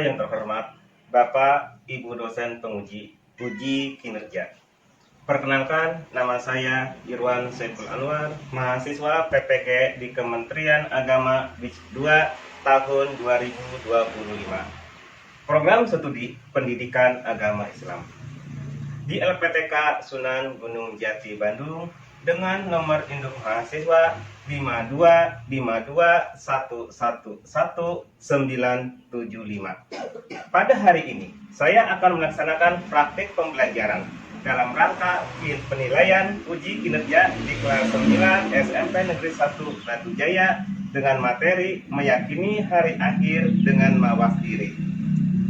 Peserta yang terhormat, Bapak Ibu dosen penguji uji kinerja. Perkenalkan, nama saya Irwan Saiful Anwar, mahasiswa PPG di Kementerian Agama Batch 2 tahun 2025. Program Studi Pendidikan Agama Islam di LPTK Sunan Gunung Jati Bandung dengan nomor induk mahasiswa 521111975. Pada hari ini, saya akan melaksanakan praktik pembelajaran dalam rangka penilaian uji kinerja di kelas 9 SMP Negeri 1 Batu Jaya dengan materi meyakini hari akhir dengan mawas diri.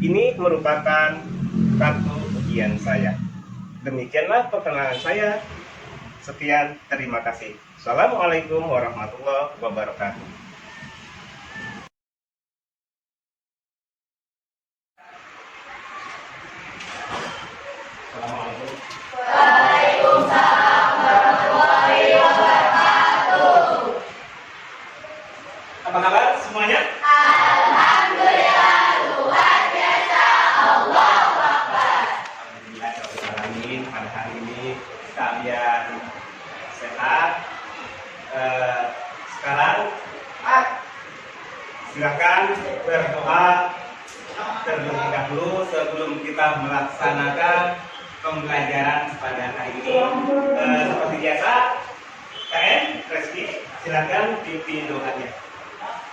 Ini merupakan kartu ujian saya. Demikianlah perkenalan saya. Sekian, terima kasih. Assalamualaikum warahmatullahi wabarakatuh. Assalamualaikum. Waalaikumsalam warahmatullahi wabarakatuh. Apa kabar semuanya? Alhamdulillah, luar biasa. Allahu Akbar. Alhamdulillah, pada hari ini kalian sehat. Sekarang silakan berdoa terlebih dahulu sebelum kita melaksanakan pembelajaran pada hari ini. Seperti biasa, KM Reski, silakan pimpin doanya.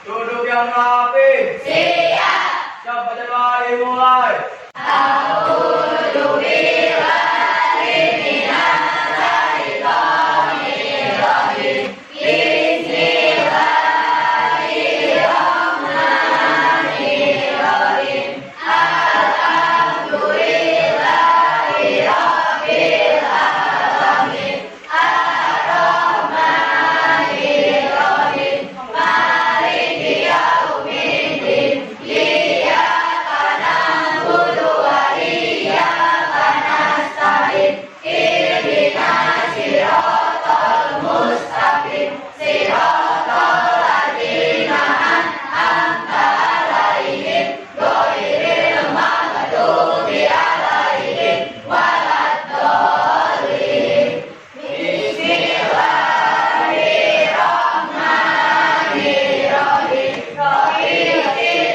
Duduk yang rapi. Siap. Siapa jadi mulai? A'udzu billahi minasy syaithanir rajim. Bismillahirrahmanirrahim. Alhamdulillahi rabbil alamin. Ar-Rahmanir Rahim. Maliki yaumiddin. Iyyaka na'budu wa iyyaka nasta'in. Ihdinas siratal mustaqim. Siratal ladzina an'amta 'alaihim ghairil maghdubi 'alaihim waladdallin. Bismillahirrahmanirrahim. Rabbil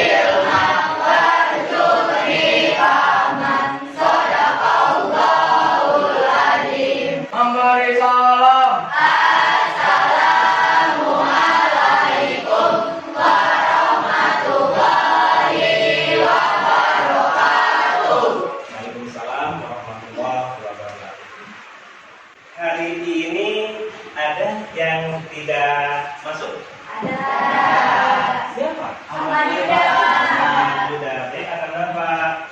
ilman warzuqni fahman. Shadaqallahul adzim. Memberi salam. Assalamualaikum warahmatullahi wabarakatuh. Waalaikumsalam warahmatullahi wabarakatuh. Hari ini ada yang tidak masuk? Ada. Siapa? Ahmad Yuda. Ahmad Yuda. Saya akan Bapak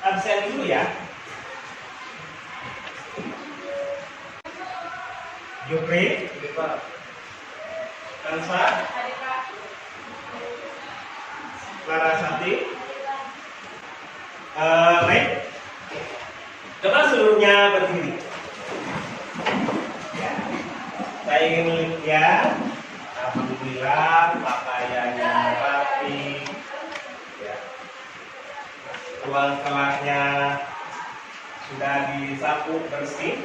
absen dulu ya. Jupri, Kansa, Larasati. Baik. Coba seluruhnya berdiri. Ya. Saya ingin lihat. Alhamdulillah pakaiannya rapi. Ya. Ruang kelasnya sudah disapu bersih,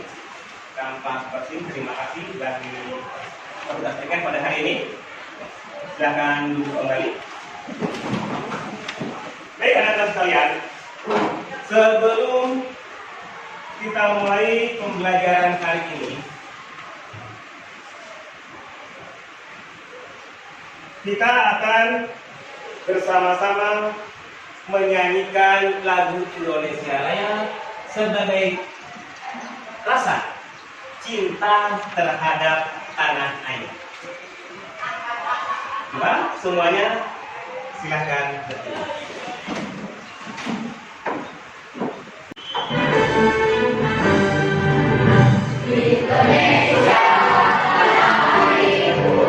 tampak bersih. Terima kasih sudah diperhatikan pada hari ini. Silakan duduk kembali. Baik anak-anak sekalian, sebelum kita mulai pembelajaran kali ini, kita akan bersama-sama menyanyikan lagu Indonesia Raya sebagai rasa cinta terhadap tanah air. Coba semuanya silakan berdiri. Indonesia tanah airku,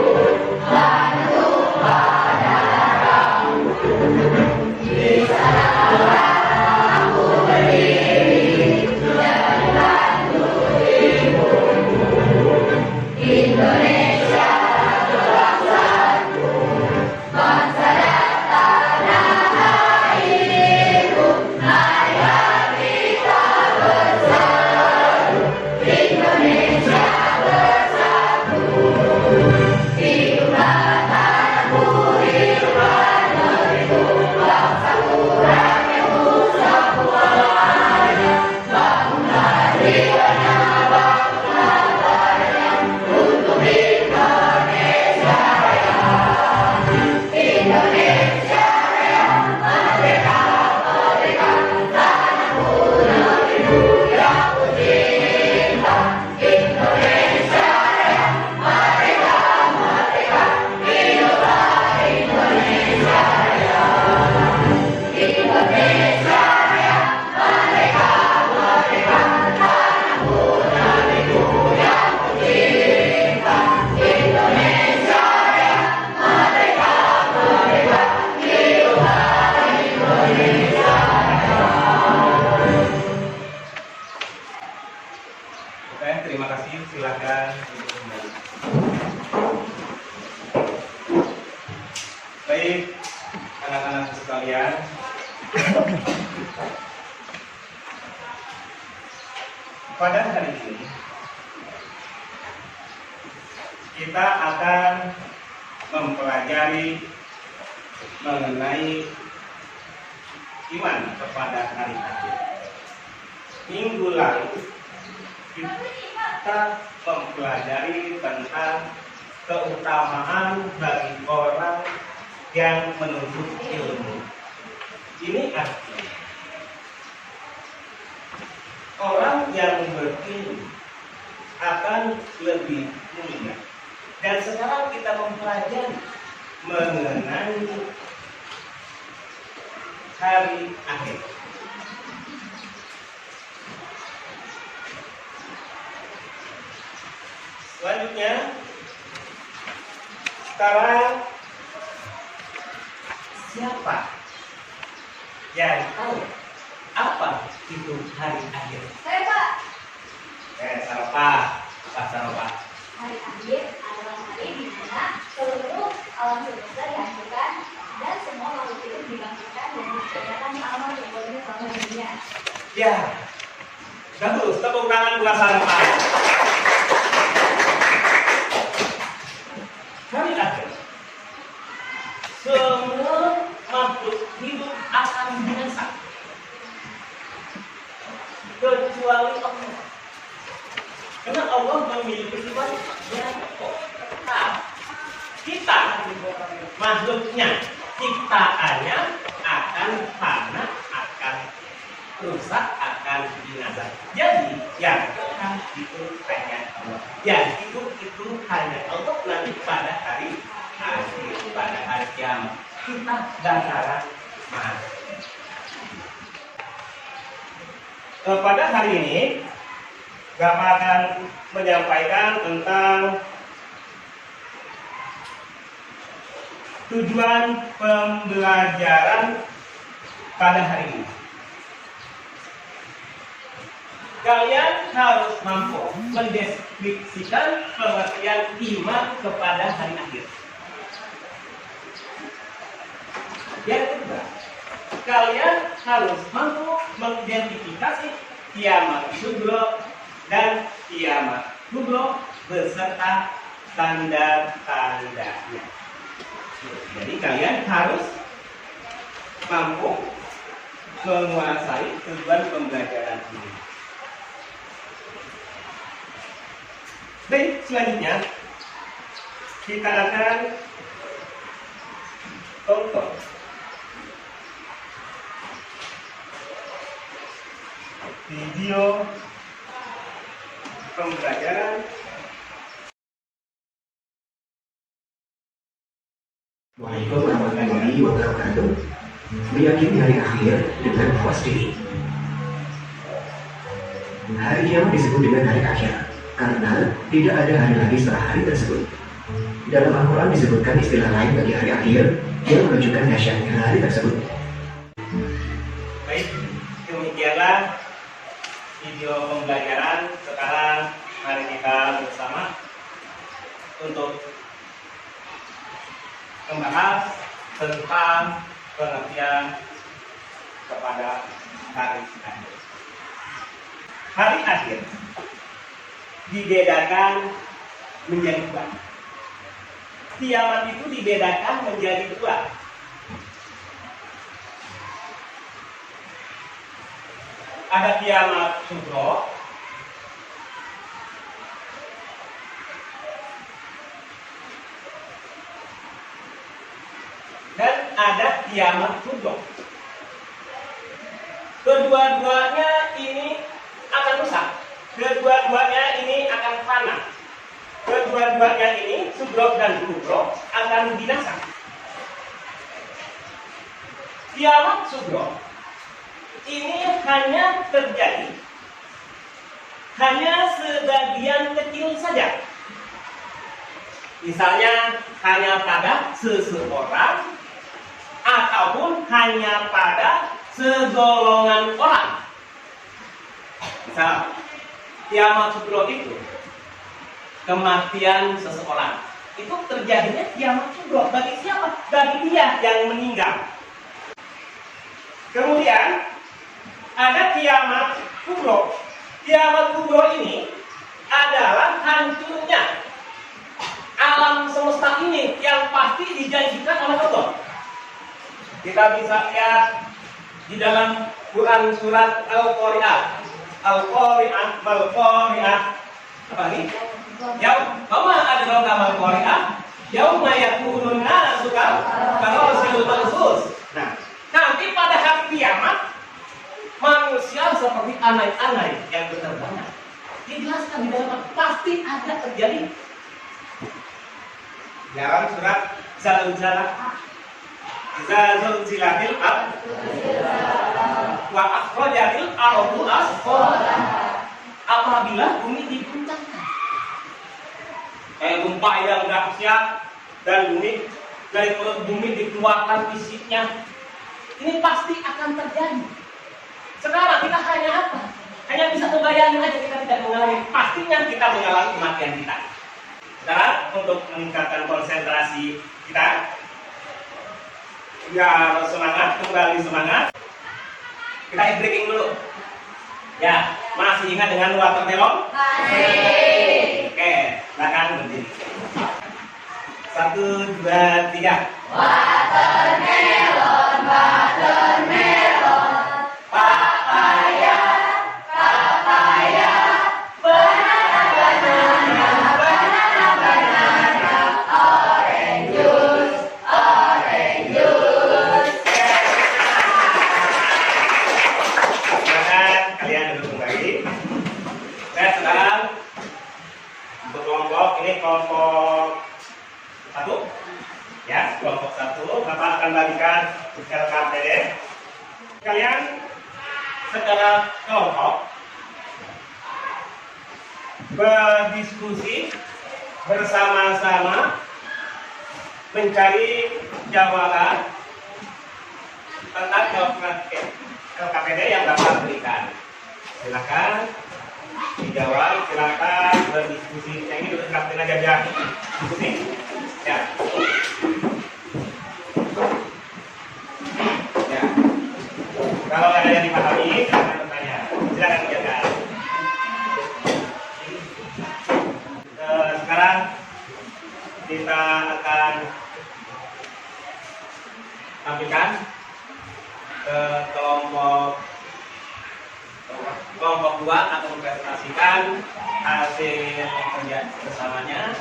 tumpah darahmu. Di sanalah aku berdiri dan bantu ibumu. Indonesia bangsa dan tanah Pada hari ini kita akan mempelajari mengenai iman kepada hari akhir. Minggu lalu kita mempelajari tentang keutamaan bagi orang yang menuntut ilmu. Ini artinya orang yang berilmu akan lebih mulia. Dan sekarang kita mempelajari mengenai hari akhir. Selanjutnya, sekarang siapa yang tahu apa itu hari akhir? Saya Pak. Saropa. Apa Saropa? Hari akhir adalah hari di mana seluruh alam semesta dihancurkan dan semua makhluk hidup dibangkitkan dan dikerjakan amal yang boleh selama dunia. Ya, bagus. Tepuk tangan buat Saropa. Hari akhir, semua makhluk hidup akan binasa kecuali Allah. Karena Allah memiliki sifat yang tetap. Kita makhluknya, ciptaannya akan fana, akan rusak, akan binasa. Jadi yang tetap itu hanya Allah. Yang itu hanya Allah nanti pada hari akhir, pada hari kiamat. Kita bakalan mati. Pada hari ini Bapak akan menyampaikan tentang tujuan pembelajaran pada hari ini. Kalian harus mampu mendeskripsikan pengertian iman kepada hari akhir. Yang kedua, kalian harus mampu mengidentifikasi kiamat sugro dan kiamat kubro beserta tanda-tandanya. Jadi kalian harus mampu menguasai tujuan pembelajaran ini. Baik, selanjutnya kita akan tonton video pembelajaran. Waalaikumsalam warahmatullahi wabarakatuh. Meyakini hari akhir dengan puas diri. Hari kiamat disebut dengan hari akhir karena tidak ada hari lagi setelah hari tersebut. Dalam Al-Quran disebutkan istilah lain bagi hari akhir yang menunjukkan dahsyatnya hari tersebut. Baik, demikianlah video pembelajaran. Sekarang mari kita bersama untuk membahas tentang pengertian kepada hari akhir. Hari akhir dibedakan menjadi dua. Kiamat itu dibedakan menjadi dua. Ada kiamat sugro, dan ada kiamat kubro. Kedua-duanya ini akan rusak. Kedua-duanya ini akan fana. Kedua-duanya ini sugro dan kubro akan binasa. Kiamat sugro ini hanya terjadi hanya sebagian kecil saja. Misalnya hanya pada seseorang ataupun hanya pada segolongan orang. Misal kiamat sugro itu kematian seseorang. Itu terjadinya kiamat sugro. Bagi siapa? Bagi dia yang meninggal. Kemudian ada kiamat kubro. Kiamat kubro ini adalah hancurnya alam semesta ini yang pasti dijanjikan oleh Allah. Kita bisa lihat di dalam Quran surat Al-Qari'ah. Al-Qari'ah, Al-Qari'ah. Apa ini? Yauma adraka mal-Qari'ah, yauma yakunun nasu kal-rasul mansus. Nah, nanti pada hari kiamat manusia seperti anai-anai yang berterbangan. Dijelaskan di dalam pasti ada terjadi. Dalam surat Zalzalah, Zalzilatil ard wa akhrajatil ardu asqalaha. Apabila bumi diguncangkan, gempa yang dahsyat dan bumi dari perut bumi dikeluarkan fisiknya, ini pasti akan terjadi. Sekarang kita hanya apa? Hanya bisa membayangkan aja, kita tidak mengalami. Pastinya kita mengalami kematian kita. Sekarang untuk meningkatkan konsentrasi kita, ya semangat, kembali semangat. Kita breaking dulu. Ya, masih ingat dengan water melon? Masih. Oke, silakan berdiri. 1, 2, 3. Watermelon, watermelon, papaya, papaya, banana, banana, banana, banana, orange juice, orange juice. Silakan kalian duduk kembali. Saya sekarang untuk kelompok ini kelompok 1. Ya, kelompok 1 Bapak akan bagikan LKPD. Kalian secara kelompok berdiskusi bersama-sama mencari jawaban tentang LKPD yang Bapak berikan. Silakan dijawab, silakan berdiskusi. Yang ini duduk rapiin aja biar diskusi. Ya. Ya. Kalau ada yang dipahami, silakan bertanya. Silakan dijaga. Sekarang kita akan tampilkan ke kelompok 2 atau mempresentasikan hasil kerja bersamanya,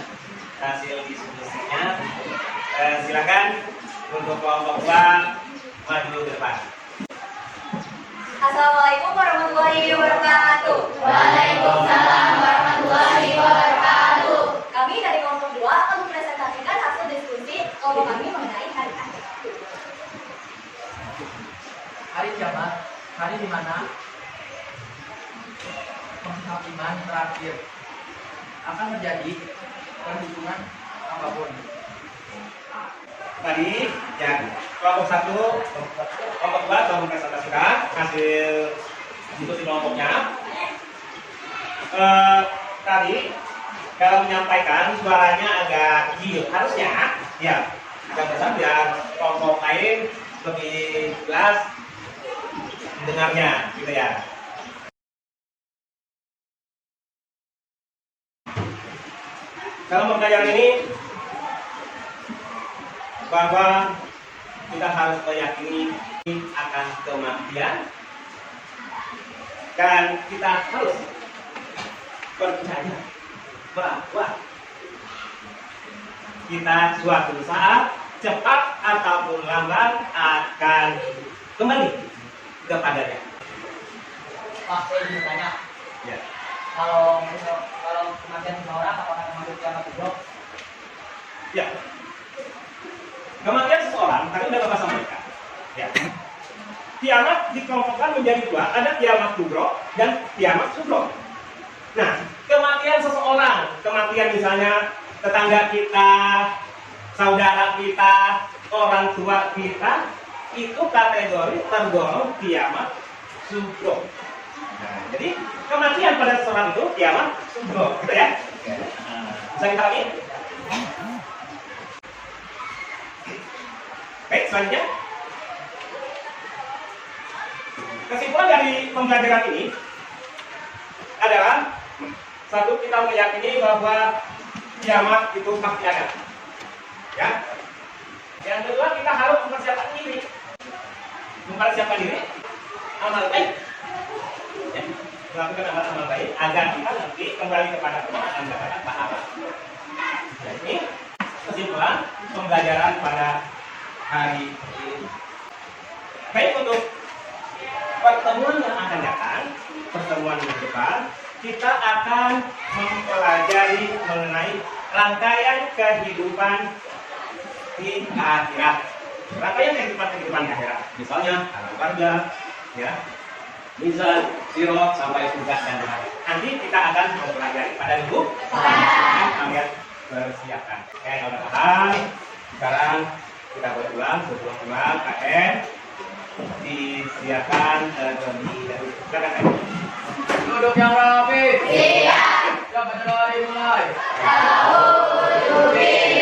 hasil diskusinya. Silakan untuk kelompok 2 maju ke depan. Assalamualaikum warahmatullahi wabarakatuh. Waalaikumsalam warahmatullahi wabarakatuh. Kami dari kelompok 2 akan mempresentasikan hasil diskusi kelompok kami mengenai hari akhir. Hari kiamat, hari di mana penghakiman terakhir akan terjadi perhitungan apapun. Tadi ya kelompok 1, kelompok 2 telah mempresentasikan hasil diskusi kelompoknya. Tadi kalau menyampaikan suaranya agak kecil, harusnya ya agak besar biar kelompok lain lebih jelas mendengarnya, gitu ya. Dalam pembelajaran ini bahwa kita harus meyakini akan kematian dan kita harus percaya bahwa kita suatu saat cepat ataupun lambat akan kembali kepadanya. Pak, saya ingin bertanya, Ya. kalau kematian seseorang apakah termasuk kiamat kubro? Ya. Kematian seseorang tadi udah Bapak sampaikan. Ya. Kiamat dikelompokkan menjadi 2, ada kiamat kubro dan kiamat sugro. Nah, kematian seseorang, kematian misalnya tetangga kita, saudara kita, orang tua kita, itu kategori tergolong kiamat sugro. Nah, jadi kematian pada seseorang itu kiamat sugro, gitu ya? Bisa kita lagi? Baik, selanjutnya. Kesimpulan dari pembelajaran ini adalah satu, kita meyakini bahwa kiamat itu pasti ada. Ya. Yang kedua, kita harus mempersiapkan diri. Mempersiapkan diri, amal baik. Ya. Melakukan amal baik agar kita nanti kembali kepada Allah akan mendapatkan pahala. Jadi, kesimpulan pembelajaran pada hari ini. Baik, untuk pertemuan yang akan datang, pertemuan minggu depan, kita akan mempelajari mengenai rangkaian kehidupan di akhirat. Rangkaian kehidupan di akhirat. Misalnya alam warga, ya, mizan, sirot, sampai surga dan neraka. Nanti kita akan mempelajari pada minggu depan. Kalian bersiapkan. Oke, kalau udah paham, sekarang kita berulang sebelum pulang KM disiapkan terlebih dahulu. Silakan. Duduk yang rapi. Siap. Siapa mulai? Ta'awudzu billahi